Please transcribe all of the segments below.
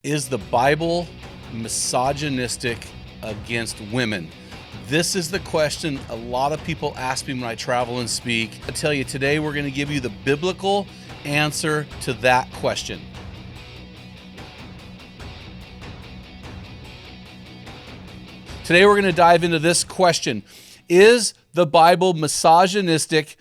Is the Bible misogynistic against women? This is the question a lot of people ask me when I travel and speak. I tell you, today we're going to give you the biblical answer to that question. Today we're going to dive into this question. Is the Bible misogynistic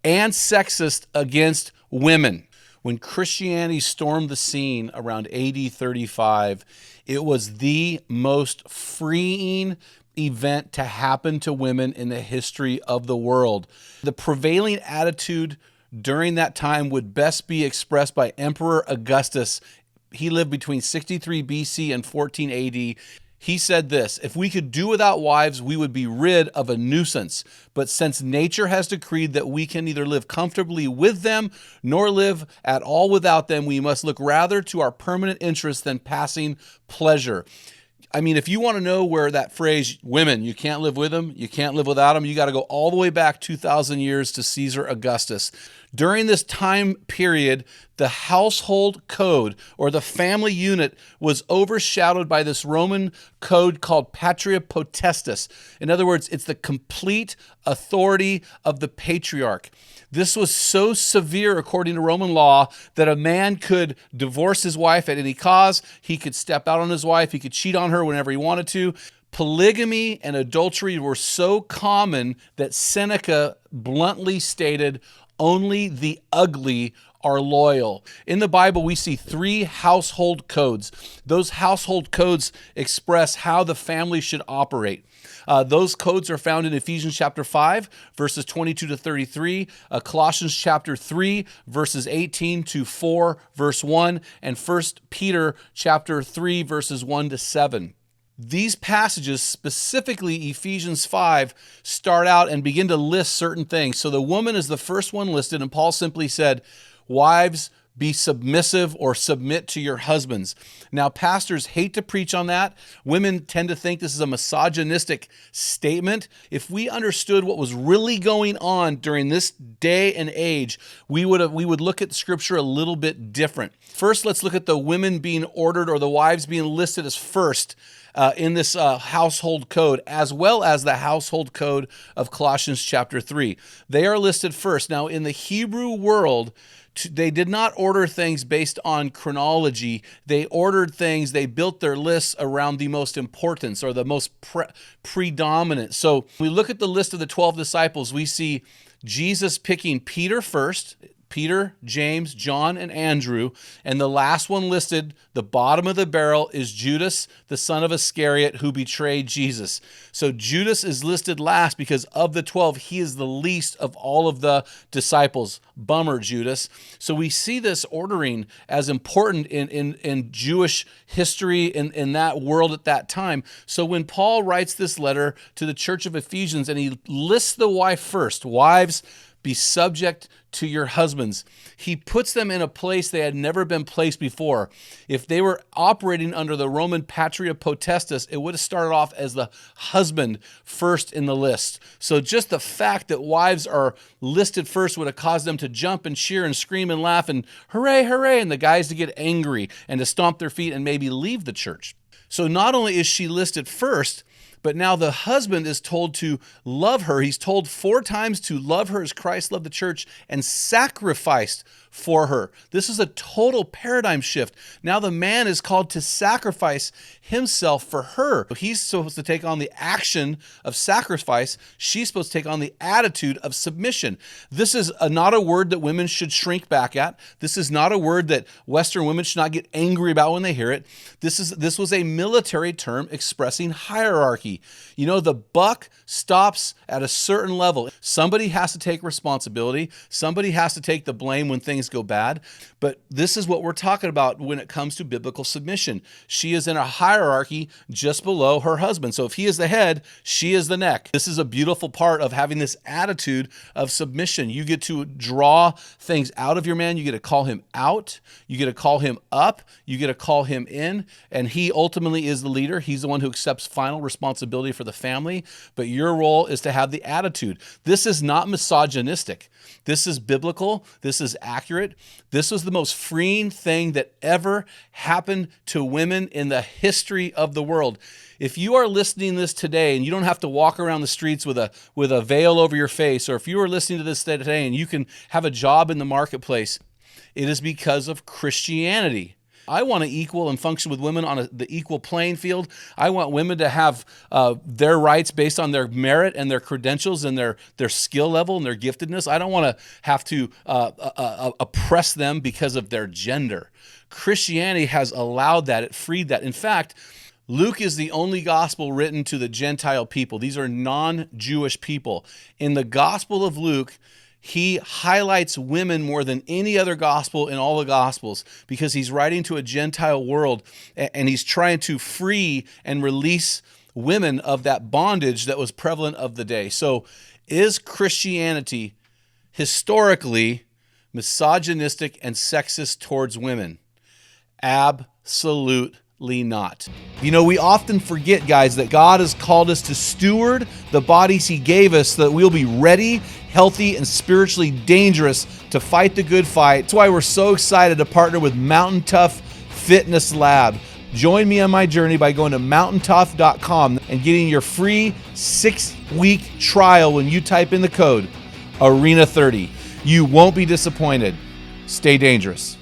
and sexist against women? When Christianity stormed the scene around AD 35, it was the most freeing event to happen to women in the history of the world. The prevailing attitude during that time would best be expressed by Emperor Augustus. He lived between 63 BC and 14 AD. He said this: if we could do without wives, we would be rid of a nuisance. But since nature has decreed that we can neither live comfortably with them nor live at all without them, we must look rather to our permanent interest than passing pleasure. I mean, if you want to know where that phrase, women, you can't live with them, you can't live without them, you got to go all the way back 2,000 years to Caesar Augustus. During this time period, the household code or the family unit was overshadowed by this Roman code called patria potestas. In other words, it's the complete authority of the patriarch. This was so severe, according to Roman law, that a man could divorce his wife at any cause. He could step out on his wife. He could cheat on her whenever he wanted to. Polygamy and adultery were so common that Seneca bluntly stated, "Only the ugly are loyal." In the Bible, we see 3 household codes. Those household codes express how the family should operate. Those codes are found in Ephesians chapter 5, verses 22 to 33, Colossians chapter 3, verses 18 to 4, verse 1, and 1 Peter chapter 3, verses 1 to 7. These passages, specifically Ephesians 5, start out and begin to list certain things. So the woman is the first one listed, and Paul simply said, "Wives, be submissive or submit to your husbands." Now, pastors hate to preach on that. Women tend to think this is a misogynistic statement. If we understood what was really going on during this day and age, we would look at Scripture a little bit different. First, let's look at the women being ordered, or the wives being listed as first in this household code, as well as the household code of Colossians chapter 3. They are listed first. Now, in the Hebrew world, they did not order things based on chronology. They ordered things, they built their lists around the most importance or the most predominant. So we look at the list of the 12 disciples, we see Jesus picking Peter first, Peter, James, John, and Andrew. And the last one listed, the bottom of the barrel, is Judas, the son of Iscariot, who betrayed Jesus. So Judas is listed last because of the 12, he is the least of all of the disciples. Bummer, Judas. So we see this ordering as important in Jewish history in that world at that time. So when Paul writes this letter to the church of Ephesians and he lists the wife first, wives, be subject to your husbands, he puts them in a place they had never been placed before. If they were operating under the Roman patria potestas, it would have started off as the husband first in the list. So just the fact that wives are listed first would have caused them to jump and cheer and scream and laugh and hooray, hooray, and the guys to get angry and to stomp their feet and maybe leave the church. So not only is she listed first, but now the husband is told to love her. He's told 4 times to love her as Christ loved the church and sacrificed for her. This is a total paradigm shift. Now the man is called to sacrifice himself for her. He's supposed to take on the action of sacrifice. She's supposed to take on the attitude of submission. This is not a word that women should shrink back at. This is not a word that Western women should not get angry about when they hear it. This was a military term expressing hierarchy. You know, the buck stops at a certain level. Somebody has to take responsibility. Somebody has to take the blame when things go bad. But this is what we're talking about when it comes to biblical submission. She is in a hierarchy just below her husband. So if he is the head, she is the neck. This is a beautiful part of having this attitude of submission. You get to draw things out of your man. You get to call him out. You get to call him up. You get to call him in. And he ultimately is the leader. He's the one who accepts final responsibility for the family. But your role is to have the attitude. This is not misogynistic. This is biblical. This is accurate. accurate. This was the most freeing thing that ever happened to women in the history of the world. If you are listening to this today and you don't have to walk around the streets with a veil over your face, or if you are listening to this today and you can have a job in the marketplace, it is because of Christianity. I want to equal and function with women on the equal playing field. I want women to have their rights based on their merit and their credentials and their skill level and their giftedness. I don't want to have to oppress them because of their gender. Christianity has allowed that. It freed that. In fact, Luke is the only gospel written to the Gentile people. These are non-Jewish people. In the Gospel of Luke, he highlights women more than any other gospel in all the gospels because he's writing to a Gentile world and he's trying to free and release women of that bondage that was prevalent of the day. So is Christianity historically misogynistic and sexist towards women? Absolutely not. You know, we often forget, guys, that God has called us to steward the bodies he gave us so that we'll be ready, healthy, and spiritually dangerous to fight the good fight. That's why we're so excited to partner with Mountain Tough Fitness Lab. Join me on my journey by going to mountaintough.com and getting your free 6-week trial when you type in the code ARENA30. You won't be disappointed. Stay dangerous.